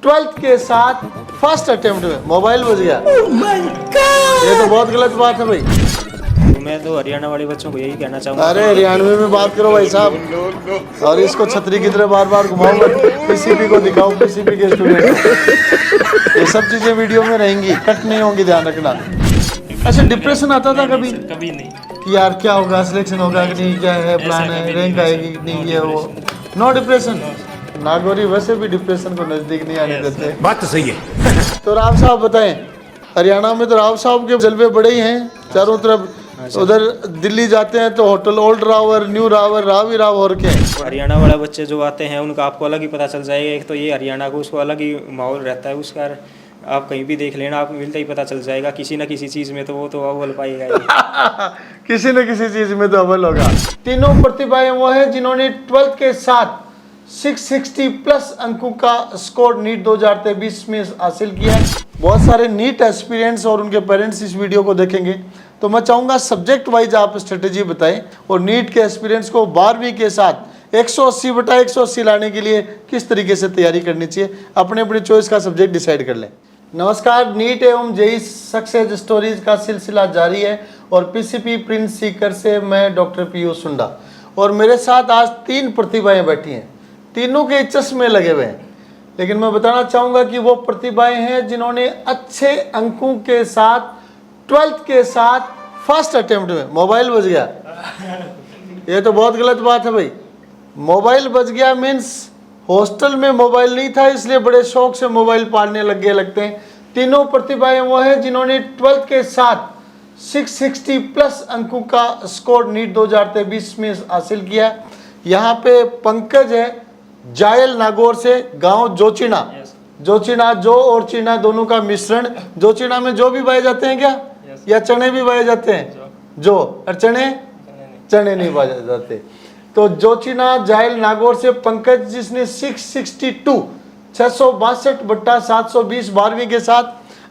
12th के साथ first attempt में मोबाइल बज गया। ये तो बहुत गलत बात है भाई। तो मैं तो हरियाणा वाले बच्चों को यही कहना चाहूँगा। अरे हरियाणवी में बात करो भाई साहब, और इसको छतरी की तरह बार बार घुमाओ मत, पीसीपी को दिखाओ, पीसीपी के स्टूडेंट। ये सब चीजें वीडियो में रहेंगी, कट नहीं होंगी, ध्यान रखना। अच्छा, डिप्रेशन आता था कभी? कभी नहीं। कि यार क्या होगा, सिलेक्शन होगा कि नहीं, क्या है प्लान है, रैंक आएगी कि नहीं, ये वो। No depression. नागौरी वैसे भी डिप्रेशन को नजदीक नहीं आने देते। बात तो सही है। तो राव साहब बताएं, हरियाणा में तो राव साहब के जलवे बड़े ही हैं चारों तरफ। उधर दिल्ली जाते हैं तो होटल ओल्ड रावर, न्यू रावर, राव ही राव और के। हरियाणा वाले बच्चे जो आते हैं उनका आपको अलग ही पता चल जाएगा। एक तो ये हरियाणा को उसको अलग ही माहौल रहता है उसका। आप कहीं भी देख लेना, आप मिलते ही पता चल जाएगा। किसी न किसी चीज़ में तो वो तो अव्वल पाएगा ही। किसी न किसी चीज में तो अव्वल होगा। तीनों प्रतिभाएं वो हैं जिन्होंने 12th के साथ 660 प्लस अंकों का स्कोर नीट 2023 में हासिल किया। बहुत सारे नीट एस्पिरेंट्स और उनके पेरेंट्स इस वीडियो को देखेंगे, तो मैं चाहूँगा सब्जेक्ट वाइज आप स्ट्रेटेजी बताएं और नीट के एस्पिरेंट्स को 12वीं के साथ 180/180 लाने के लिए किस तरीके से तैयारी करनी चाहिए। अपने अपने चॉइस का सब्जेक्ट डिसाइड कर लें। नमस्कार, नीट एवं जेईई सक्सेस स्टोरीज का सिलसिला जारी है और पीसीपी प्रिंस सीकर से मैं डॉक्टर पीयूष सुंडा, और मेरे साथ आज 3 प्रतिभाएं बैठी हैं। तीनों के चश्मे लगे हुए हैं, लेकिन मैं बताना चाहूँगा कि वो प्रतिभाएं हैं जिन्होंने अच्छे अंकों के साथ 12th के साथ फर्स्ट अटेम्प्ट में मोबाइल बज गया। ये तो बहुत गलत बात है भाई। मोबाइल बज गया मीन्स हॉस्टल में मोबाइल नहीं था, इसलिए बड़े शौक से मोबाइल पालने लग गए लगते हैं। तीनों प्रतिभाएं वो हैं जिन्होंने 12th के साथ 660 प्लस अंकों का स्कोर नीट 2023 में हासिल किया। यहाँ पे पंकज है, जायल नागौर से, गांव जोचिना। जोचिना, जो और चीना दोनों का मिश्रण। जोचिना में जो भी पाए जाते हैं क्या, या चने भी पाए जाते हैं? जो और चने नहीं पाए जाते। तो जोचिना जायल नागौर से पंकज, जिसने 662 662/720 12वीं के साथ।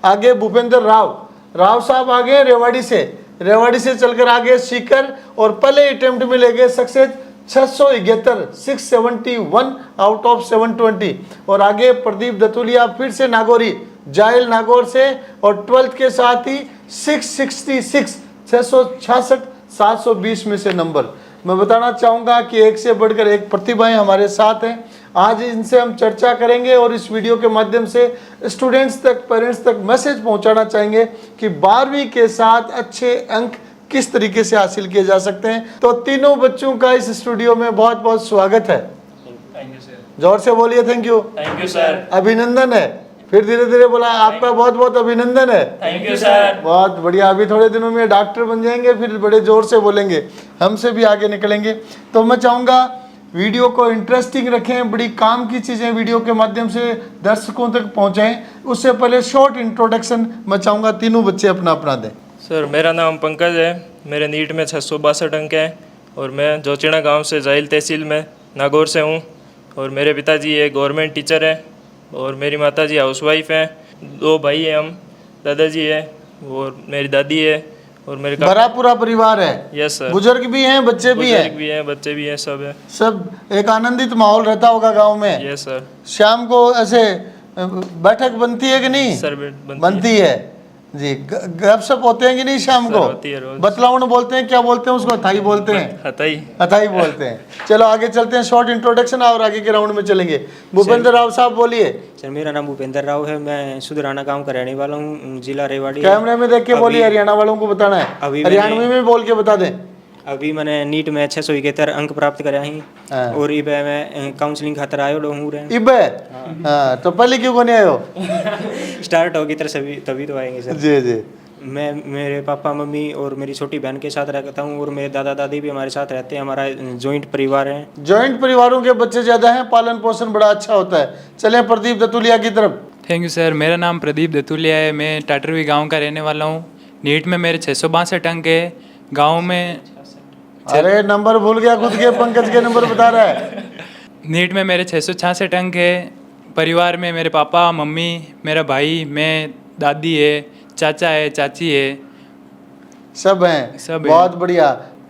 आगे भूपेंद्र राव साहब आगे रेवाड़ी से चलकर आगे सीकर, और पहले अटेम्प्ट में ले गए सक्सेस 671 671 आउट ऑफ 720। और आगे प्रदीप दतुलिया फिर से नागौरी, जायल नागौर से, और 12th के साथ ही 666 666 720 में से नंबर। मैं बताना चाहूँगा कि एक से बढ़कर एक प्रतिभाएं हमारे साथ हैं। आज इनसे हम चर्चा करेंगे और इस वीडियो के माध्यम से स्टूडेंट्स तक, पेरेंट्स तक मैसेज पहुंचाना चाहेंगे कि 12वीं के साथ अच्छे अंक किस तरीके से हासिल किए जा सकते हैं। तो तीनों बच्चों का इस स्टूडियो में बहुत बहुत स्वागत है। Thank you sir. जोर से बोलिए thank you. Thank you sir. अभिनंदन है, फिर धीरे धीरे बोला, आपका बहुत बहुत अभिनंदन है। Thank you sir. बहुत बढ़िया। अभी थोड़े दिनों में डॉक्टर बन जाएंगे, फिर बड़े जोर से बोलेंगे, हमसे भी आगे निकलेंगे। तो मैं चाहूँगा वीडियो को इंटरेस्टिंग रखें, बड़ी काम की चीज़ें वीडियो के माध्यम से दर्शकों तक पहुँचाएं। उससे पहले शॉर्ट इंट्रोडक्शन मैं चाहूँगा तीनों बच्चे अपना अपना दें। सर, मेरा नाम पंकज है। मेरे नीट में 662 अंक हैं और मैं जोचिना गांव से जाइल तहसील में नागौर से हूँ। और मेरे पिताजी एक गवर्नमेंट टीचर हैं और मेरी माताजी हाउसवाइफ हैं। 2 भाई हैं हम, दादाजी है और मेरी दादी है और मेरे बड़ा पूरा परिवार है। Yes sir. बुजुर्ग भी हैं, बच्चे भी हैं। बुजुर्ग भी हैं, बच्चे भी हैं, सब है। सब एक आनंदित माहौल रहता होगा गांव में। Yes sir. शाम को ऐसे बैठक बनती है कि नहीं? सर बनती है जी। गपशप होते हैं कि नहीं शाम को? होती है रोज। बतलाउन बोलते हैं, क्या बोलते हैं उसको? हथाई बोलते हैं। हथाई बोलते हैं। चलो आगे चलते हैं, शॉर्ट इंट्रोडक्शन और आगे के राउंड में चलेंगे। भूपेंद्र राव साहब बोलिए। सर, मेरा नाम भूपेंद्र राव है। मैं सुधराना गांव का रहने वाला हूँ, जिला रेवाड़ी। कैमरे में देख के बोलिए, हरियाणा वालों को बताना है। हरियाणवी में बोल के बता दें। अभी मैंने नीट में 671 अंक प्राप्त कराया ही। और इबे मैं काउंसलिंग खातर आयो हूँ। इबे हाँ, तो पहले क्यों नहीं आयो? स्टार्ट होगी तरह तभी तो आएंगे सर। जी जी। मैं मेरे पापा मम्मी और मेरी छोटी बहन के साथ रहता हूँ, और मेरे दादा दादी भी हमारे साथ रहते हैं। हमारा जॉइंट परिवार है। जॉइंट परिवारों के बच्चे ज़्यादा हैं, पालन पोषण बड़ा अच्छा होता है। चलें प्रदीप दतुलिया की तरफ। Thank you sir. मेरा नाम प्रदीप दतुलिया है। मैं टाटरवी गांव का रहने वाला हूँ। नीट में मेरे 662 अंक है। गांव में अरे नंबर भूल गया खुद के, पंकज के नंबर बता रहा है। नीट में मेरे 666 अंक है। परिवार में मेरे पापा मम्मी, मेरा भाई, मैं, दादी है, चाचा है, चाची है, सब हैं। सब हैं। बहुत बढ़िया।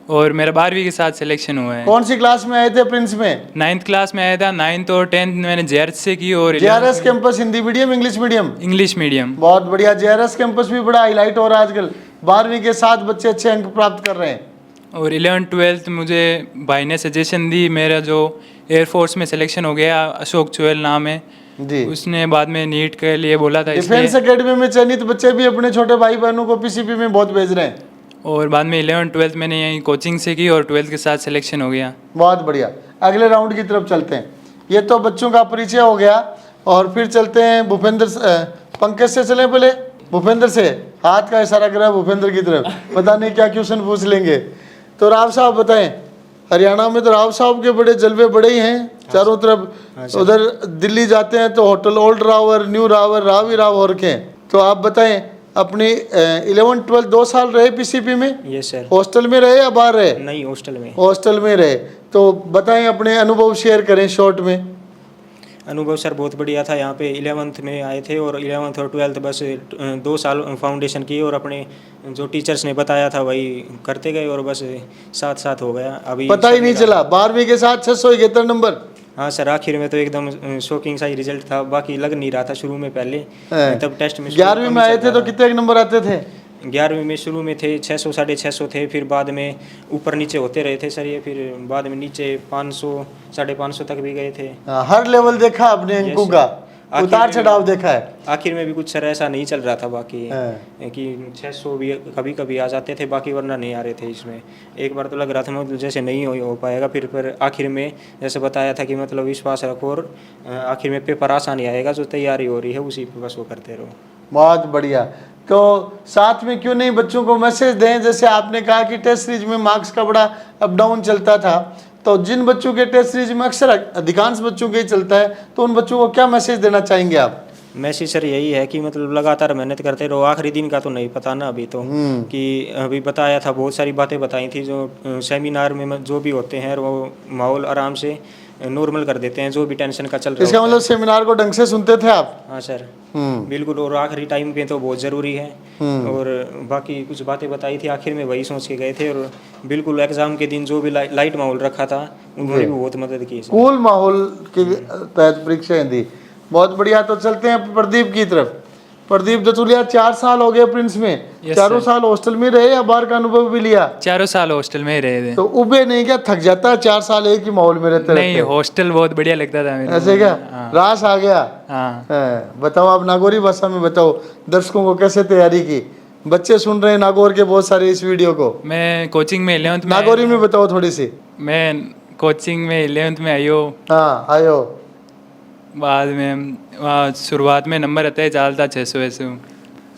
और मेरा 12वीं के साथ सिलेक्शन हुआ है। कौन सी क्लास में आए थे प्रिंस में? 9th क्लास में आया था। 9th और 10th मैंने JRS से की और JRS campus Hindi medium English medium? English medium. बहुत बढ़िया। JRS कैंपस भी बड़ा हाईलाइट हो रहा है आजकल, 12वीं के साथ बच्चे अच्छे अंक प्राप्त कर रहे हैं। और 11th 12th मुझे भाई ने सजेशन दी, मेरा जो एयरफोर्स में सिलेक्शन हो गया, अशोक चुएल नाम है जी। उसने बाद में नीट के लिए बोला था, डिफेंस इसलिए एकेडमी में चयनित बच्चे भी अपने छोटे भाई बहनों को PCP में बहुत भेज रहे हैं। और बाद में 11th 12th मैंने यहीं कोचिंग से की और 12th के साथ सिलेक्शन हो गया। बहुत बढ़िया। अगले राउंड की तरफ चलते हैं। ये तो बच्चों का परिचय हो गया और फिर चलते हैं पंकज से चलें पहले। भूपेंद्र से हाथ का इशारा करा भूपेंद्र की तरफ, पता नहीं क्या क्वेश्चन पूछ लेंगे। तो राव साहब बताएं, हरियाणा में तो राव साहब के बड़े जलवे बड़े ही हैं चारों तरफ। उधर दिल्ली जाते हैं तो होटल ओल्ड रावर, न्यू रावर, राव ही राव हो रखे हैं। तो आप बताएं, अपनी 11th 12th 2 साल रहे PCP में? Yes sir. हॉस्टल में रहे या बाहर रहे? नहीं, हॉस्टल में। हॉस्टल में रहे। तो बताएं, अपने अनुभव शेयर करें शॉर्ट में। अनुभव सर बहुत बढ़िया था। यहाँ पे 11th में आए थे और 11th और 12th बस 2 साल फाउंडेशन की और अपने जो टीचर्स ने बताया था वही करते गए और बस साथ साथ हो गया। अभी पता ही नहीं चला। 12वीं के साथ 671 नंबर। हाँ सर, आखिर में तो एकदम शॉकिंग सा ही रिजल्ट था, बाकी लग नहीं रहा था शुरू में पहले। तब टेस्ट में 11वीं में आए थे तो कितने नंबर आते थे? 11वीं में शुरू में थे 600 650 थे, फिर बाद में ऊपर नीचे होते रहे थे सर ये, फिर बाद में नीचे 500 550 तक भी गए थे। हर लेवल देखा आपने अंकों का, उतार चढ़ाव देखा है। आखिर में भी कुछ सर ऐसा नहीं चल रहा था बाकी कि 600 भी कभी कभी आ जाते थे, बाकी वरना नहीं आ रहे थे। इसमें एक बार तो लग रहा था मतलब जैसे नहीं हो पाएगा, फिर आखिर में जैसे बताया था कि मतलब विश्वास रखो और आखिर में पेपर आसानी आएगा, जो तैयारी हो रही है उसी पे बस वो करते रहो। बहुत बढ़िया। तो साथ में क्यों नहीं बच्चों को मैसेज दें, जैसे आपने कहा कि टेस्ट सीरीज में मार्क्स का बड़ा अप डाउन चलता था, तो जिन बच्चों के टेस्ट सीरीज में अक्सर अधिकांश बच्चों के ही चलता है, तो उन बच्चों को क्या मैसेज देना चाहेंगे आप? मैसेज सर यही है कि मतलब लगातार मेहनत करते रहो। आखिरी दिन का तो नहीं पता ना अभी तो, कि अभी बताया था बहुत सारी बातें बताई थी जो सेमिनार में जो भी होते हैं वो माहौल आराम से नॉर्मल कर देते हैं, जो भी टेंशन का चल रहा है। इसका मतलब सेमिनार को ढंग से सुनते थे आप? हाँ सर, बिल्कुल। और आखिरी टाइम पे तो बहुत ज़रूरी है। और बाकी कुछ बातें बताई थी आखिर में, वही सोच के गए थे। और बिल्कुल एग्ज़ाम के दिन जो भी लाइट माहौल रखा था उन्होंने भी बहुत मदद की। कूल माहौल के तहत परीक्षाएं दी। बहुत बढ़िया। तो चलते हैं प्रदीप की तरफ। प्रदीप दतुलिया, 4 साल हो गए प्रिंस में। चारों साल हॉस्टल में रहे या बाहर का अनुभव भी लिया? 4 साल हॉस्टल में ही रहे थे। तो उबे नहीं क्या, थक जाता है 4 साल एक ही माहौल में रहते? नहीं, हॉस्टल बहुत बढ़िया लगता था मेरे ऐसे क्या? रास आ गया। हाँ। बताओ, आप नागौरी भाषा में बताओ दर्शकों को कैसे तैयारी की। बच्चे सुन रहे हैं नागौर के बहुत सारे इस वीडियो को। मैं कोचिंग में 11th में नागौरी में बताओ थोड़ी सी। मैं कोचिंग में 11th में आयो। हाँ, आयो। बाद में शुरुआत में नंबर आता है चालता 600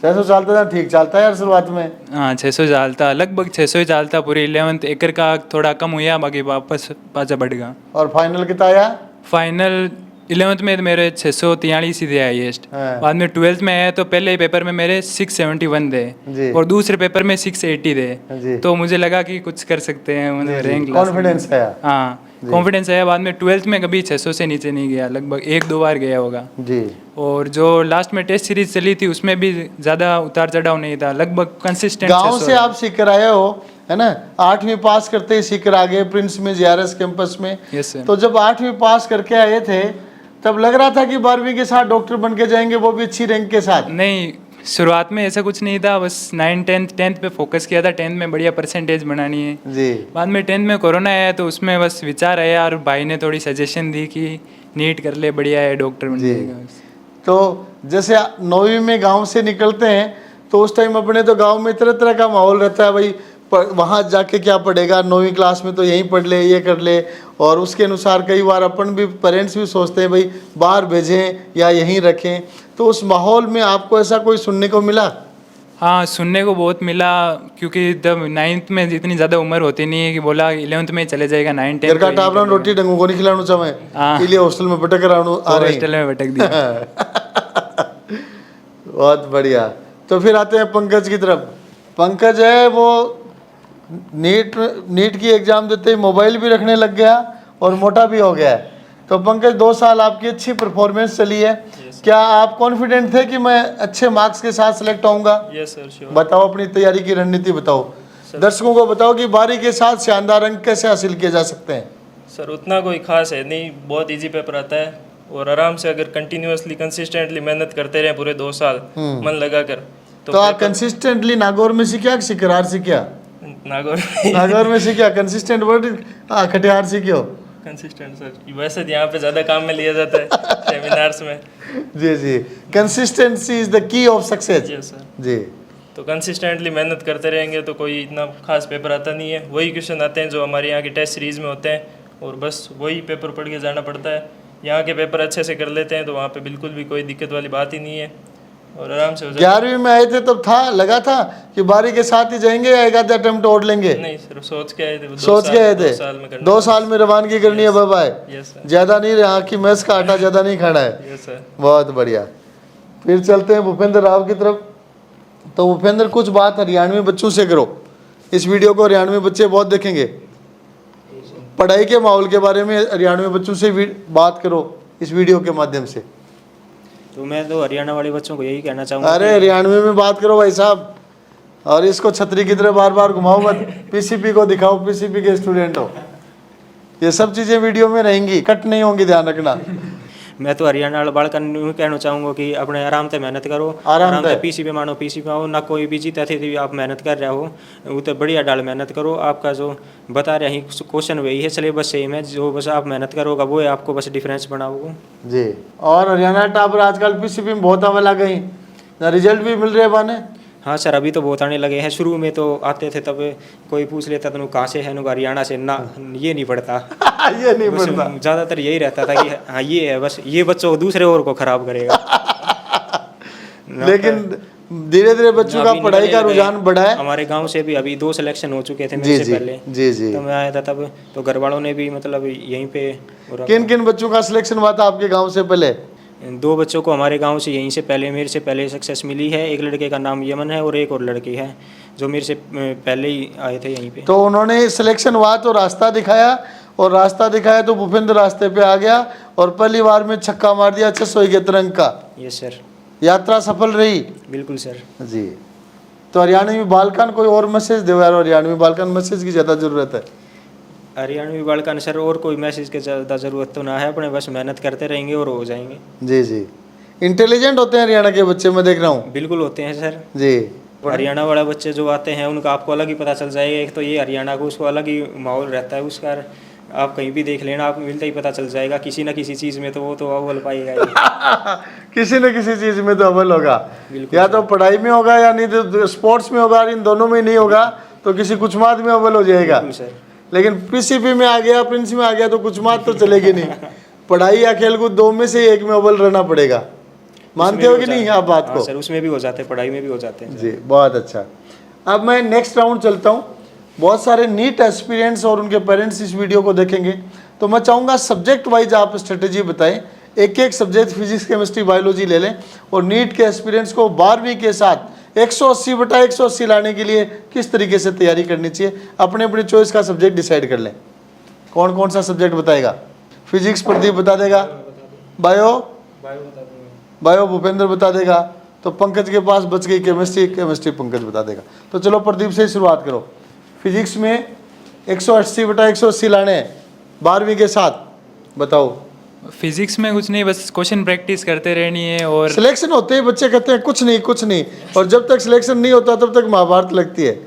चलता था? ठीक चलता है यार शुरुआत में। हाँ, 600 चालता, लगभग 600 ही चालता पूरी 11th। एकर का थोड़ा कम हुआ, बाकी वापस पाचा बढ़ गया। और फाइनल कितना आया? फाइनल 11th में मेरे 643 ही थे हाईएस्ट। हाँ। बाद में 12th में आया तो पहले पेपर में मेरे 671 जी। थे और दूसरे पेपर में 680 जी। थे। तो मुझे लगा कि कुछ कर सकते हैं, मुझे रैंक कॉन्फिडेंस आया। हाँ, कॉन्फिडेंस आया। बाद में 12th में कभी 600 से नीचे नहीं गया, लगभग 1-2 बार गया होगा जी। और जो लास्ट में टेस्ट सीरीज चली थी उसमें भी ज़्यादा उतार चढ़ाव नहीं था, लगभग कंसिस्टेंट। गांव से आप सीख कर आए हो, है ना? 8वीं पास करते ही सीख कर आ गए प्रिंस में, JRS कैंपस में। Yes sir. तो जब 8वीं पास करके आए थे तब लग रहा था कि 12वीं के साथ डॉक्टर बन के जाएंगे, वो भी अच्छी रैंक के साथ? नहीं, शुरुआत में ऐसा कुछ नहीं था, बस 9 10th पे फोकस किया था। 10th में बढ़िया परसेंटेज बनानी है जी। बाद में 10th में कोरोना आया तो उसमें बस विचार आया और भाई ने थोड़ी सजेशन दी कि नीट कर ले, बढ़िया है, डॉक्टर बन जाएगा। तो जैसे 9वीं में गांव से निकलते हैं तो उस टाइम अपने तो गांव में तरह तरह का माहौल रहता है भाई, वहाँ जाके क्या पढ़ेगा, 9वीं क्लास में तो यहीं पढ़ ले, ये कर ले। और उसके अनुसार कई बार अपन भी, पेरेंट्स भी सोचते हैं भाई बाहर भेजें या यहीं रखें। तो उस माहौल में आपको ऐसा कोई सुनने को मिला? हाँ, सुनने को बहुत मिला, क्योंकि तब 9th में इतनी ज़्यादा उम्र होती नहीं है कि बोला 11th में चले जाएगा, 9 10 घर का टाबरा रोटी ढंगों को नहीं खिलाना चाहे, इसलिए हॉस्टल में भटक रहा हॉस्टल में भटक दिया। बहुत बढ़िया। तो फिर आते हैं पंकज की तरफ। पंकज है वो नीट की एग्जाम देते ही मोबाइल भी रखने लग गया और मोटा भी हो गया है। तो पंकज 2 साल आपकी अच्छी परफॉर्मेंस चली है। क्या आप कॉन्फिडेंट थे कि मैं अच्छे मार्क्स के साथ सिलेक्ट होऊंगा? Yes sir, sure. बताओ अपनी तैयारी की रणनीति बताओ। दर्शकों को बताओ कि बारी के साथ शानदार अंक कैसे हासिल किए जा सकते हैं। सर उतना कोई खास है नहीं, बहुत इजी पेपर आता है और आराम से अगर कंटिन्यूअसली कंसिस्टेंटली मेहनत करते रहे पूरे 2 साल मन लगाकर तो आप कंसिस्टेंटली नागौर में सीखा कि सिकरार सीखा? नागौर नागौर में सीखा कंसिस्टेंट वर्ड, खटियार सीखो। कंसिस्टेंट सर, वैसे यहाँ पे ज़्यादा काम में लिया जाता है सेमिनार्स में। जी जी, consistency is the key of success. जी सर, जी, तो कंसिस्टेंटली मेहनत करते रहेंगे तो कोई इतना खास पेपर आता नहीं है। वही क्वेश्चन आते हैं जो हमारे यहाँ की टेस्ट सीरीज़ में होते हैं और बस वही पेपर पढ़ के जाना पड़ता है। यहाँ के पेपर अच्छे से कर लेते हैं तो वहाँ पे बिल्कुल भी कोई दिक्कत वाली बात ही नहीं है और आराम से हो जाता 11वीं में आए थे तब था लगा था कि बारी के साथ ही जाएंगे या एक आधा अटेम्प्ट और लेंगे? है। नहीं सर, सोच के आए थे, सोच के आए थे 2 साल में करना 2 साल में रवानगी करनी है बाबा। यस सर, ज्यादा नहीं, यहाँ की मैस का आटा ज्यादा नहीं खाना है। Yes sir. बहुत बढ़िया। फिर चलते हैं भूपेंद्र राव की तरफ। तो भूपेंद्र, कुछ बात हरियाणवी बच्चों से करो। इस वीडियो को हरियाणवी बच्चे बहुत देखेंगे। पढ़ाई के माहौल के बारे में हरियाणवी बच्चों से बात करो इस वीडियो के माध्यम से। तो मैं तो हरियाणा वाले बच्चों को यही कहना चाहूँगा अरे हरियाणवी में बात करो भाई साहब, और इसको छतरी की तरह बार बार घुमाओ मत। पीसीपी को दिखाओ, पीसीपी के स्टूडेंट हो। ये सब चीजें वीडियो में रहेंगी, कट नहीं होंगी, ध्यान रखना। मैं तो हरियाणा वाला बालक कहना चाहूँगा कि अपने आराम से मेहनत करो, आराम से। पीसी पे मानो, पीसी पे आओ ना, कोई भी जीता थे आप मेहनत कर रहे हो वो तो बढ़िया डाल मेहनत करो। आपका जो बता रहे हैं क्वेश्चन वही है, सिलेबस सेम है, जो बस आप मेहनत करोगे वो है आपको बस डिफरेंस बनाओगे जी। और हरियाणा टॉपर आजकल पीसीपी में बहुत आने लग गई, रिजल्ट भी मिल रहे हैं बाने। हाँ सर, अभी तो बहुत आने लगे हैं। शुरू में तो आते थे तब कोई पूछ लेता था कहाँ से है, नु हरियाणा से, ना ये नहीं पढ़ता। ये नहीं बस पढ़ता। ज़्यादातर यही रहता था कि हाँ ये है, बस ये बच्चों को दूसरे और को खराब करेगा। लेकिन धीरे धीरे बच्चों का अभी पढ़ाई का निकले रुझान गए। बढ़ा है। हमारे गांव से भी अभी 2 सिलेक्शन हो चुके थे जी मेरे से जी पहले। जी जी। तब मैं आया था तब तो घर वालों ने भी मतलब यहीं पे किन किन बच्चों का सिलेक्शन हुआ था आपके गांव से पहले? 2 बच्चों को हमारे गांव से यहीं से पहले, मेरे से पहले सक्सेस मिली है। एक लड़के का नाम यमन है और एक और लड़की है जो मेरे से पहले ही आए थे यहीं पे। तो उन्होंने सिलेक्शन हुआ तो रास्ता दिखाया, और रास्ता दिखाया तो भूपेंद्र रास्ते पे आ गया और पहली बार में छक्का मार दिया 671 अंक का। यस सर, यात्रा सफल रही। बिल्कुल सर। जी। तो हरियाणवी बालकन कोई और मैसेज दो यार, हरियाणवी बालकन मैसेज की ज़्यादा ज़रूरत है। हरियाणवी बालकन सर और कोई मैसेज की ज़्यादा ज़रूरत तो ना है, अपने बस मेहनत करते रहेंगे और हो जाएंगे। जी जी। इंटेलिजेंट होते हैं हरियाणा के बच्चे, मैं देख रहा हूँ। बिल्कुल होते हैं सर। जी। हरियाणा वाले बच्चे जो आते हैं उनका आपको अलग ही पता चल जाएगा। एक तो ये हरियाणा को उसको अलग ही माहौल रहता है उसका, आप कहीं भी देख लेना, आप मिलता ही पता चल जाएगा। किसी न किसी चीज़ में तो वो तो अव्वल पाएगा ही। किसी न किसी चीज़ में तो अव्वल होगा, बिल्कुल या तो पढ़ाई में होगा या नहीं तो स्पोर्ट्स में होगा। इन दोनों में नहीं होगा तो किसी कुछ मात में अव्वल हो जाएगा। बिल्कुल सर। लेकिन पीसीपी में आ गया, प्रिंस में आ गया तो कुछ मात तो चलेगी नहीं। पढ़ाई या खेलकूद 2 में से एक में अव्वल रहना पड़ेगा। मानते हो कि नहीं आप बात हाँ को? सर, उसमें भी हो जाते हैं, पढ़ाई में भी हो जाते हैं। जी, बहुत अच्छा। अब मैं नेक्स्ट राउंड चलता हूँ। बहुत सारे नीट एस्पिरेंट्स और उनके पेरेंट्स इस वीडियो को देखेंगे, तो मैं चाहूँगा सब्जेक्ट वाइज आप स्ट्रेटेजी बताएं। एक एक सब्जेक्ट फिजिक्स, केमिस्ट्री, बायोलॉजी ले लें और नीट के एस्पिरेंट्स को 12वीं के साथ 180/180 लाने के लिए किस तरीके से तैयारी करनी चाहिए। अपने अपने चॉइस का सब्जेक्ट डिसाइड कर लें। कौन कौन सा सब्जेक्ट बताएगा? फिजिक्स प्रदीप बता देगा, बायो भूपेंद्र बता देगा, तो पंकज के पास बच गई केमिस्ट्री पंकज बता देगा। तो चलो प्रदीप से ही शुरुआत करो। फिजिक्स में 180/180 लाने हैं 12वीं के साथ, बताओ। फिजिक्स में कुछ नहीं, बस क्वेश्चन प्रैक्टिस करते रहनी है। और सिलेक्शन होते ही बच्चे कहते हैं कुछ नहीं, और जब तक सिलेक्शन नहीं होता तब तक महाभारत लगती है।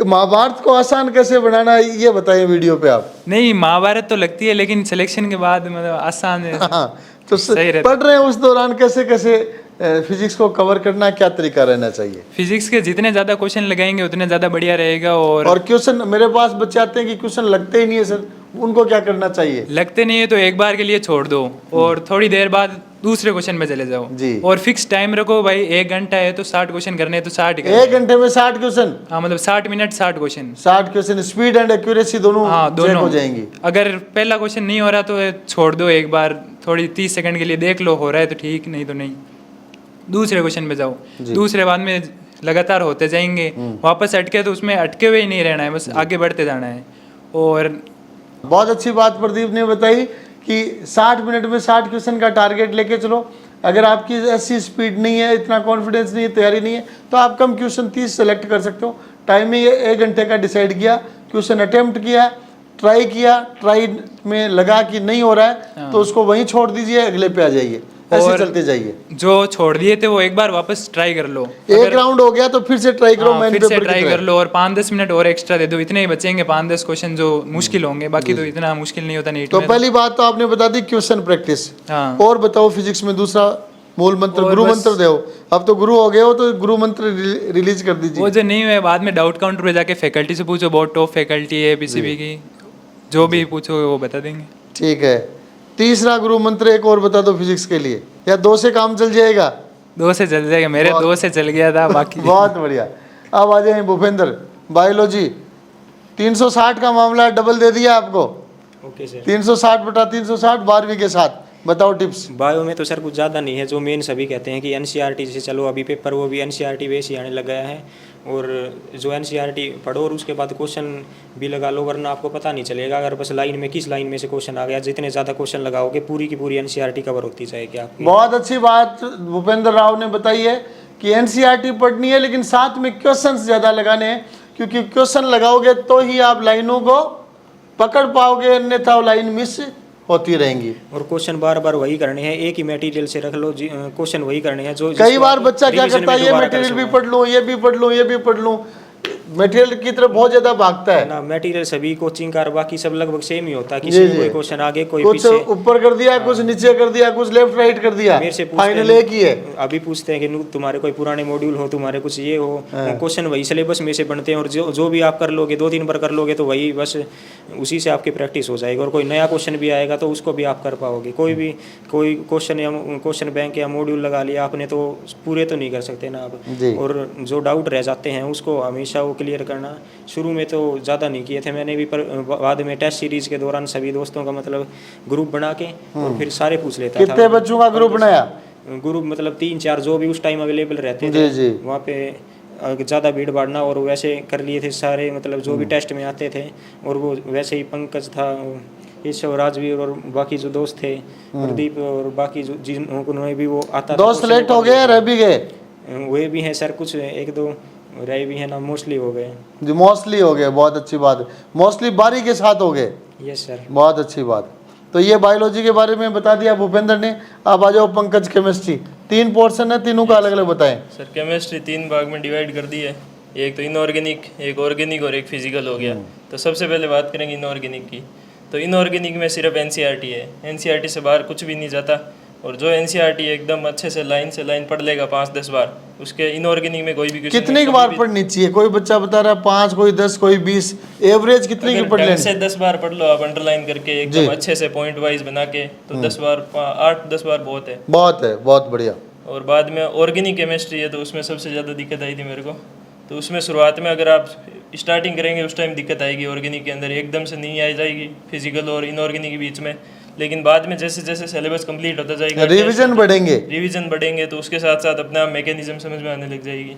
महाभारत को आसान कैसे बनाना है ये बताइए वीडियो पे आप। नहीं, महाभारत तो लगती है लेकिन सिलेक्शन के बाद मतलब आसान है। हाँ, तो सही रहता। पढ़ रहे हैं उस दौरान कैसे कैसे फिजिक्स को कवर करना, क्या तरीका रहना चाहिए? फिजिक्स के जितने ज़्यादा क्वेश्चन लगाएंगे उतने ज़्यादा बढ़िया रहेगा। और क्वेश्चन मेरे पास बच्चे आते हैं कि क्वेश्चन लगते ही नहीं है सर, उनको क्या करना चाहिए? लगते नहीं है तो एक बार के लिए छोड़ दो और थोड़ी देर बाद दूसरे क्वेश्चन में चले जाओ जी। और फिक्स टाइम रखो भाई, 1 घंटा है तो 60 क्वेश्चन करने हैं तो 60 1 घंटे में 60 क्वेश्चन? हाँ, मतलब 60 minute 60 question. 60 question, speed and accuracy दोनों हाँ, चेक दोनों हो जाएंगी। अगर पहला क्वेश्चन नहीं हो रहा तो छोड़ दो, एक बार थोड़ी 30 सेकंड के लिए देख लो, हो रहा है तो ठीक, नहीं तो नहीं। दूसरे क्वेश्चन पे जाओ, दूसरे बाद में लगातार होते जाएंगे। वापस अटके तो उसमें अटके हुए ही नहीं रहना है, बस आगे बढ़ते जाना है। और बहुत अच्छी बात प्रदीप ने बताई कि 60 मिनट में 60 क्वेश्चन का टारगेट लेके चलो। अगर आपकी ऐसी स्पीड नहीं है, इतना कॉन्फिडेंस नहीं है, तैयारी नहीं है, तो आप कम क्वेश्चन 30 सेलेक्ट कर सकते हो। टाइमिंग 1 घंटे का डिसाइड किया, क्वेश्चन अटेम्प्ट किया, ट्राई में लगा कि नहीं हो रहा है तो उसको वहीं छोड़ दीजिए, अगले पे आ जाइए, ऐसे और चलते जाइए। जो छोड़ दिए थे वो एक बार वापस ट्राई कर लो। एक राउंड हो गया तो फिर से ट्राई करो, मेन फिर पेपर से की ट्राई तरह। कर लो और 5-10 मिनट और एक्स्ट्रा दे दो, इतने ही बचेंगे 5-10 क्वेश्चन जो मुश्किल होंगे, बाकी तो इतना मुश्किल नहीं होता नीट तो में। पहली बात तो आपने बता दी क्वेश्चन प्रैक्टिस। हाँ। और बताओ फिजिक्स में दूसरा मूल मंत्र, और गुरु बस- मंत्र दो। अब तो गुरु हो गए हो तो गुरु मंत्र रिलीज कर वो दीजिए। जो नहीं हुए बाद में डाउट काउंटर पे जाके फैकल्टी से पूछो, बहुत टॉप फैकल्टी है पीसीबी की, जो भी पूछोगे वो बता देंगे। ठीक है, तीसरा गुरु मंत्र एक और बता दो फिजिक्स के लिए, या 2 से काम चल जाएगा? 2 से चल जाएगा, मेरे 2 से चल गया था बाकी। बहुत बढ़िया। अब आ जाए भूपेंद्र, बायोलॉजी 360 का मामला डबल दे दिया आपको। Okay sir. 360 बटा 360 12वीं के साथ, बताओ टिप्स। बायो में तो सर कुछ ज़्यादा नहीं है, जो मेन सभी कहते हैं कि एनसीईआरटी से चलो, अभी पेपर वो भी एनसीईआरटी बेस ही आने लग गया है, और जो एनसीईआरटी पढ़ो और उसके बाद क्वेश्चन भी लगा लो, वरना आपको पता नहीं चलेगा अगर बस लाइन में किस लाइन में से क्वेश्चन आ गया। जितने ज़्यादा क्वेश्चन लगाओगे पूरी की पूरी एनसीईआरटी कवर होती जाएगी आपकी। बहुत अच्छी बात भूपेंद्र राव ने बताई है कि एनसीईआरटी पढ़नी है, लेकिन साथ में क्वेश्चंस ज़्यादा लगाने हैं, क्योंकि क्वेश्चन लगाओगे तो ही आप लाइनों को पकड़ पाओगे, अन्यथा वो लाइन मिस होती रहेंगी। और क्वेश्चन बार बार वही करने हैं, एक ही मटेरियल से रख लो, क्वेश्चन वही करने हैं जो कई बार बच्चा क्या करता है, ये मटेरियल भी पढ़ लूँ, ये भी पढ़ लूँ, ये भी पढ़ लूँ, मटेरियल की तरफ बहुत ज्यादा भागता है ना। मटेरियल सभी कोचिंग का बाकी सब लगभग सेम ही होता है, किसी जी, में जी। कोई क्वेश्चन आगे कोई कुछ पीछे। ऊपर कर दिया, कुछ नीचे कर दिया, कुछ लेफ्ट राइट कर दिया, मेरे से पूछते फाइनल हैं, एक ही है। अभी पूछते हैं कि तुम्हारे कोई पुराने मॉड्यूल हो, तुम्हारे कुछ ये हो, क्वेश्चन वही सिलेबस में से बनते हैं, और जो भी आप कर लोगे 2-3 बार कर लोगे तो वही बस उसी से आपकी प्रैक्टिस हो जाएगी, और कोई नया क्वेश्चन भी आएगा तो उसको भी आप कर पाओगे। कोई क्वेश्चन या क्वेश्चन बैंक या मॉड्यूल लगा लिया आपने तो पूरे तो नहीं कर सकते ना जी। आप, और जो डाउट रह जाते हैं उसको हमेशा वो क्लियर करना। शुरू में तो ज़्यादा नहीं किए थे मैंने भी, पर बाद में टेस्ट सीरीज़ के दौरान सभी दोस्तों का मतलब ग्रुप बना के और फिर सारे पूछ लेता था। कितने बच्चों का ग्रुप बनाया? ग्रुप मतलब 3-4 जो भी उस टाइम अवेलेबल रहते जी, थे जी। वहाँ पे ज़्यादा भीड़ भाड़ना, और वैसे कर लिए थे सारे, मतलब जो भी टेस्ट में आते थे, और वो वैसे ही पंकज था, केशव, राजवीर और बाकी जो दोस्त थे, प्रदीप और बाकी जो जिन्होंने भी वो आता था। दोस्त सेलेक्ट हो गए, रह भी गए? वे भी हैं सर, कुछ 1-2 रहे भी हैं ना, मोस्टली हो गए। जी, मोस्टली हो गए, बहुत अच्छी बात है। मोस्टली बारी के साथ हो गए, यस सर। बहुत अच्छी बात। तो ये बायोलॉजी के बारे में बता दिया भूपेंद्र ने। अब आ जाओ पंकज, केमिस्ट्री 3 पोर्शन है, तीनों का अलग अलग बताएं। सर केमिस्ट्री 3 भाग में डिवाइड कर दी है, एक तो इनऑर्गेनिक, एक ऑर्गेनिक और एक फिजिकल हो गया। तो सबसे पहले बात करेंगे इनऑर्गेनिक की। तो इनऑर्गेनिक में सिर्फ एनसीईआरटी है, एनसीईआरटी से बाहर कुछ भी नहीं जाता, और जो एनसीईआरटी एकदम अच्छे से लाइन पढ़ लेगा 5-10 बार, उसके इनऑर्गेनिक में कोई भी क्वेश्चन कितनी बार पढ़नी चाहिए? कोई बच्चा बता रहा है 5, कोई 10, कोई 20, एवरेज कितनी की पढ़ ढंग लेनी? से 10 बार पढ़ लो आप, अंडरलाइन करके एकदम अच्छे से पॉइंट वाइज बना के, तो 10 बार 8-10 बार बहुत है। बहुत है, बहुत बढ़िया। और बाद में ऑर्गेनिक केमिस्ट्री है, तो उसमें सबसे ज़्यादा दिक्कत आई थी मेरे को। तो उसमें शुरुआत में अगर आप स्टार्टिंग करेंगे उस टाइम दिक्कत आएगी ऑर्गेनिक के अंदर, एकदम से नहीं आ जाएगी फिजिकल और इनऑर्गेनिक के बीच में। लेकिन बाद में जैसे जैसे सिलेबस कंप्लीट होता जाएगा, रिवीजन बढ़ेंगे तो उसके साथ साथ अपने आप मैकेनिज्म समझ में आने लग जाएगी।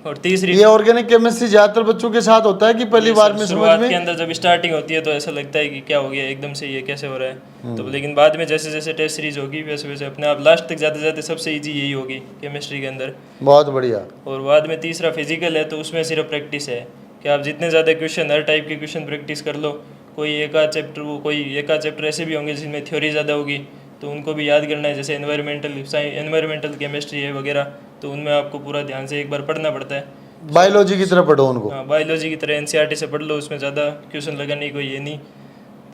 और तीसरी, ये ऑर्गेनिक केमिस्ट्री ज्यादातर बच्चों के साथ होता है कि पहली बार में समझ शुरुआत में के अंदर जब स्टार्टिंग होती है तो ऐसा लगता है कि क्या हो गया एकदम से, ये कैसे हो रहा है। तो लेकिन बाद में जैसे जैसे टेस्ट सीरीज होगी वैसे वैसे अपने आप लास्ट तक जाते जाते सबसे इजी यही होगी केमिस्ट्री के अंदर। बहुत बढ़िया। और बाद में तीसरा फिजिकल है, तो उसमें सिर्फ प्रैक्टिस है कि आप जितने ज़्यादा क्वेश्चन, हर टाइप के क्वेश्चन प्रैक्टिस कर लो। कोई एक आध चैप्टर ऐसे भी होंगे जिसमें थ्योरी ज़्यादा होगी, तो उनको भी याद करना है, जैसे एनवायरमेंटल केमिस्ट्री है वगैरह, तो उनमें आपको पूरा ध्यान से एक बार पढ़ना पड़ता है। बायोलॉजी की तरफ पढ़ो उनको। हाँ, बायोलॉजी की तरह एनसीईआरटी से पढ़ लो, उसमें ज़्यादा क्वेश्चन लगाने की कोई ये नहीं।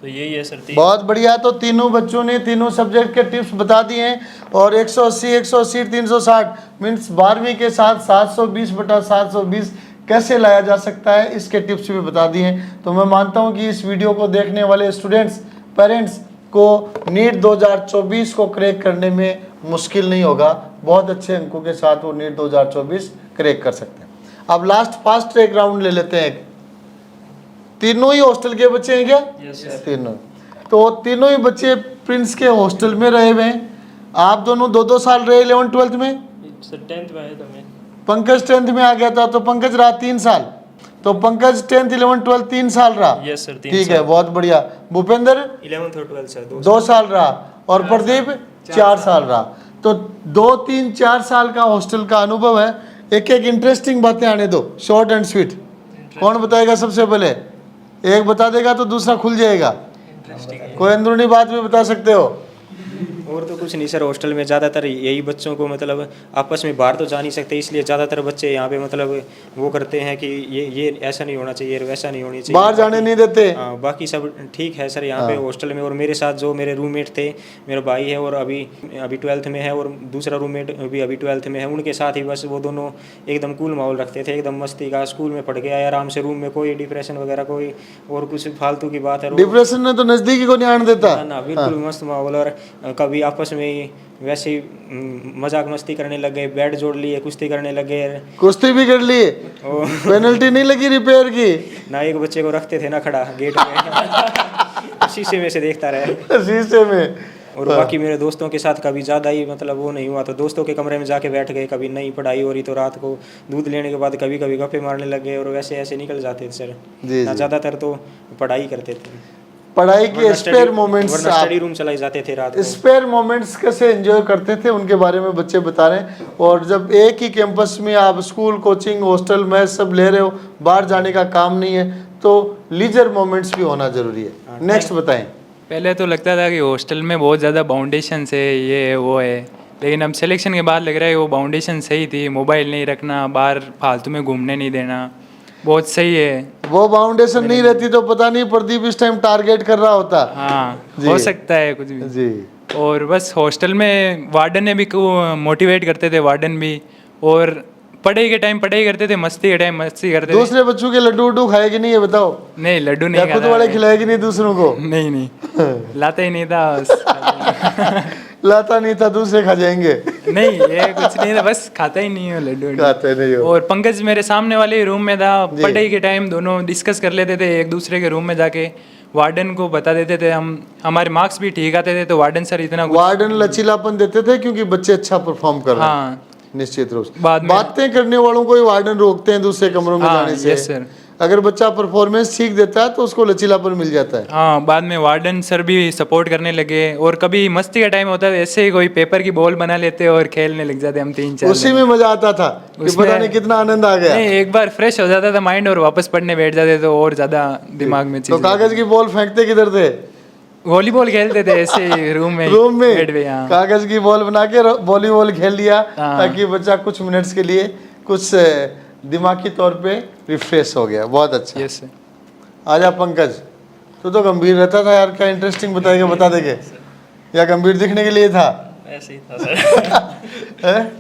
तो यही है सर। बहुत बढ़िया। तो तीनों बच्चों ने तीनों सब्जेक्ट के टिप्स बता दिए हैं, और 180 360 मीन्स 12वीं के साथ 720 बटा 720 कैसे लाया जा सकता है, इसके टिप्स भी बता दिए हैं। तो मैं मानता हूं कि इस वीडियो को देखने वाले स्टूडेंट्स, पेरेंट्स को नीट 2024 को क्रैक करने में मुश्किल नहीं होगा। बहुत अच्छे अंकों के साथ वो नीट 2024 क्रैक कर सकते हैं। अब लास्ट फास्ट ट्रैक राउंड ले लेते हैं। तीनों ही हॉस्टल के बच्चे हैं क्या? Yes sir. तीनों। तो तीनों ही बच्चे प्रिंस के हॉस्टल में रहे हुए हैं। आप दोनों 2-2 साल रहे 11th-12th में। सर 10th में आया था मैं। पंकज 10th में आ गया था, तो पंकज रहा 3 साल। तो पंकज 10th 11th 12th 3 साल रहा। यस सर, 3 ठीक है, बहुत बढ़िया। भूपेंद्र 11th और 12th सर 2 साल रहा, और प्रदीप 4 साल रहा। तो 2, 3, 4 साल का हॉस्टल का अनुभव है। एक एक इंटरेस्टिंग बातें आने दो, शॉर्ट एंड स्वीट। कौन बताएगा सबसे पहले? एक बता देगा तो दूसरा खुल जाएगा। कोई अंदरूनी बात भी बता सकते हो? और तो कुछ नहीं सर, हॉस्टल में ज़्यादातर यही बच्चों को मतलब आपस में बाहर तो जा नहीं सकते, इसलिए ज़्यादातर बच्चे यहाँ पे मतलब वो करते हैं कि ये ऐसा नहीं होना चाहिए, वैसा नहीं होनी चाहिए, बाहर जाने नहीं देते। हाँ, बाकी सब ठीक है सर यहाँ पे हॉस्टल में। और मेरे साथ जो मेरे रूममेट थे, मेरा भाई है और अभी 12th में है, और दूसरा रूममेट भी अभी 12th में है, उनके साथ ही बस वो दोनों एकदम कूल माहौल रखते थे, एकदम मस्ती का। स्कूल में पढ़ के आए आराम से, रूम में कोई डिप्रेशन वगैरह कोई और कुछ फालतू की बात है। डिप्रेशन ने तो नजदीकी को नहीं आने देता। ना बिल्कुल मस्त माहौल। और कभी आपस में ही वैसे ही मजाक मस्ती करने लग गए, बैट जोड़ लिए, कुश्ती करने लगे। कुश्ती भी कर लिए? पेनल्टी नहीं लगी रिपेयर की? ना एक बच्चे को रखते थे ना खड़ा गेट पे शीशे में से देखता रहे शीशे में। और बाकी मेरे दोस्तों के साथ कभी ज़्यादा ही मतलब वो नहीं हुआ तो दोस्तों के कमरे में जाके बैठ गए, कभी नहीं पढ़ाई हो रही तो रात को दूध लेने के बाद कभी कभी गप्पे मारने लग गए, और वैसे ऐसे निकल जाते थे सर। ना ज़्यादातर तो पढ़ाई करते थे, पढ़ाई के स्पेयर मोमेंट्स, स्टडी रूम चलाए जाते थे रात को। स्पेयर मोमेंट्स कैसे एंजॉय करते थे उनके बारे में बच्चे बता रहे हैं। और जब एक ही कैंपस में आप स्कूल, कोचिंग, हॉस्टल, मैच सब ले रहे हो, बाहर जाने का काम नहीं है, तो लीजर मोमेंट्स भी होना जरूरी है। नेक्स्ट बताएं। पहले तो लगता था कि हॉस्टल में बहुत ज़्यादा बाउंडेशन है, ये है वो है, लेकिन अब सिलेक्शन के बाद लग रहा है वो बाउंडेशन सही थी। मोबाइल नहीं रखना, बाहर फालतू में घूमने नहीं देना, बहुत सही है। वो बाउंडेशन नहीं रहती तो पता नहीं प्रदीप इस टाइम टारगेट कर रहा होता। हाँ, हो सकता है कुछ भी जी। और बस हॉस्टल में वार्डन ने भी मोटिवेट करते थे, वार्डन भी। और पढ़ाई के टाइम पढ़ाई करते थे, मस्ती के टाइम मस्ती करते थे। दूसरे बच्चों के लड्डू उड्डू खाएगी नहीं, ये बताओ? नहीं, लड्डू या नहीं खुद खाता वाले खिलाएगी नहीं दूसरों को? नहीं नहीं लाता ही नहीं था लाता नहीं था, दूसरे खा जाएंगे। नहीं, ये कुछ नहीं था, बस खाता ही नहीं हो लड्डू। खाते नहीं हो। और पंकज मेरे सामने वाले रूम में था, पढ़ाई के टाइम दोनों डिस्कस कर लेते थे एक दूसरे के रूम में जाके, वार्डन को बता देते थे। हम हमारे मार्क्स भी ठीक आते थे तो वार्डन सर इतना वार्डन लचीलापन देते थे क्योंकि बच्चे अच्छा परफॉर्म कर रहे हैं। हाँ, निश्चित रूप से बाद में बातें करने वालों को ही वार्डन रोकते हैं दूसरे कमरों में हाँ, जाने से। Yes sir. अगर बच्चा परफॉर्मेंस सीख देता है तो उसको लचीलापन मिल जाता है। हाँ, बाद में वार्डन सर भी सपोर्ट करने लगे। और कभी मस्ती का टाइम होता है ऐसे ही कोई पेपर की बॉल बना लेते और खेलने लग जाते हम 3-4 उसी में मजा आता था कि पता नहीं कितना आनंद आ गया। नहीं, एक बार फ्रेश हो जाता था माइंड और वापस पढ़ने बैठ जाते तो और ज्यादा दिमाग में तो चीज। कागज की बॉल फेंकते किधर थे? वॉलीबॉल खेलते थे ऐसे ही रूम में बेड पे। हाँ, कागज की बॉल बना के वॉलीबॉल खेल लिया हाँ। ताकि बच्चा कुछ मिनट्स के लिए कुछ दिमागी तौर पे रिफ्रेश हो गया। बहुत अच्छा। Yes sir. आजा पंकज, तू तो गंभीर रहता था यार, क्या इंटरेस्टिंग बताएगा, बता देंगे? या गंभीर दिखने के लिए था? ऐसे ही था सर। हैं?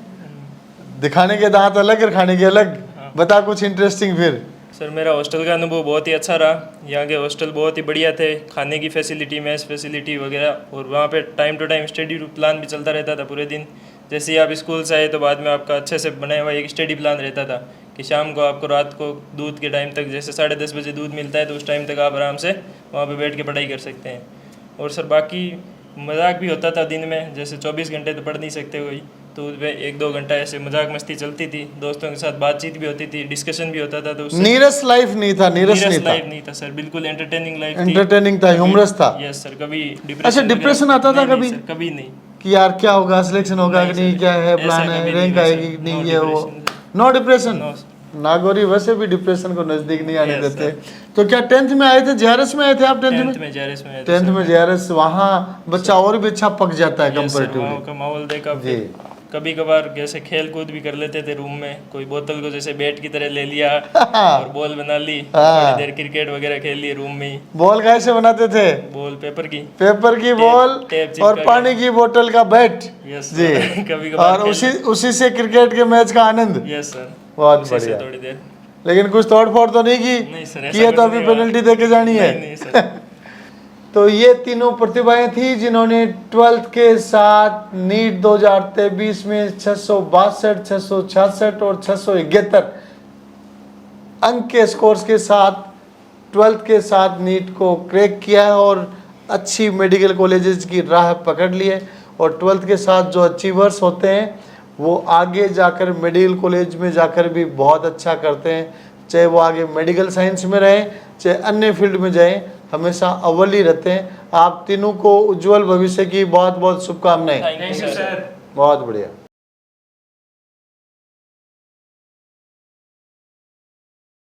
दिखाने के दांत अलग और खाने के अलग। बता कुछ इंटरेस्टिंग फिर। सर मेरा हॉस्टल का अनुभव बहुत ही अच्छा रहा। यहाँ के हॉस्टल बहुत ही बढ़िया थे, खाने की फैसिलिटी, मेस फैसिलिटी वगैरह। और वहाँ पे time to time study plan भी चलता रहता था पूरे दिन। जैसे ही आप स्कूल से आए तो बाद में आपका अच्छे से बनाया हुआ एक स्टडी प्लान रहता था कि शाम को आपको रात को दूध के टाइम तक, जैसे 10:30 बजे दूध मिलता है तो उस टाइम तक आप आराम से वहाँ पे बैठ के पढ़ाई कर सकते हैं। और सर बाकी मजाक भी होता था दिन में, जैसे 24 घंटे तो पढ़ नहीं सकते कोई, तो उसमें 1-2 घंटा ऐसे मजाक मस्ती चलती थी, दोस्तों के साथ बातचीत भी होती थी, डिस्कशन भी होता था। तो नीरस लाइफ नहीं था? नीरस नहीं था, लाइफ नहीं था सर, बिल्कुल एंटरटेनिंग लाइफ थी। एंटरटेनिंग था, ह्यूमरस था। Yes sir. कभी अच्छा, डिप्रेशन आता था कभी? कभी नहीं कि यार क्या होगा, सिलेक्शन होगा कि नहीं, क्या है प्लान है, रैंक आएगी कि नहीं, ये वो। No depression. नागौरी वैसे भी डिप्रेशन को नजदीक नहीं आने देते। तो क्या 10th में आए थे, जेआरएस में आए थे आप? 10th में जेआरएस में 10th में जेआरएस, वहाँ बच्चा और भी अच्छा पक जाता है कंपैरेटिवली। का माहौल देखा। कभी कभार जैसे खेल कूद भी कर लेते थे रूम में, कोई बोतल को जैसे बैट की तरह ले लिया और बॉल बना ली, थोड़ी देर क्रिकेट वगैरह खेल लिए रूम में ही। बॉल कैसे बनाते थे? बॉल पेपर की बॉल और पानी की बोतल का बैट। यस जी। कभी कभार और उसी से क्रिकेट के मैच का आनंद। Yes sir. बहुत बढ़िया। थोड़ी देर। लेकिन कुछ तोड़ फोड़ तो नहीं की? नहीं सर, किया तो अभी पेनल्टी दे के जानी है। नहीं सर। तो ये तीनों प्रतिभाएं थी जिन्होंने 12th के साथ नीट 2023 में 662, 666 और 671 अंक के स्कोर्स के साथ 12th के साथ नीट को क्रैक किया है और अच्छी मेडिकल कॉलेजेस की राह पकड़ ली है। और 12th के साथ जो अचीवर्स होते हैं वो आगे जाकर मेडिकल कॉलेज में जाकर भी बहुत अच्छा करते हैं, चाहे वो आगे मेडिकल साइंस में रहें चाहे अन्य फील्ड में जाएं, हमेशा अव्वल ही रहते हैं। आप तीनों को उज्जवल भविष्य की बहुत बहुत शुभकामनाएं। Thank you sir. बहुत बढ़िया।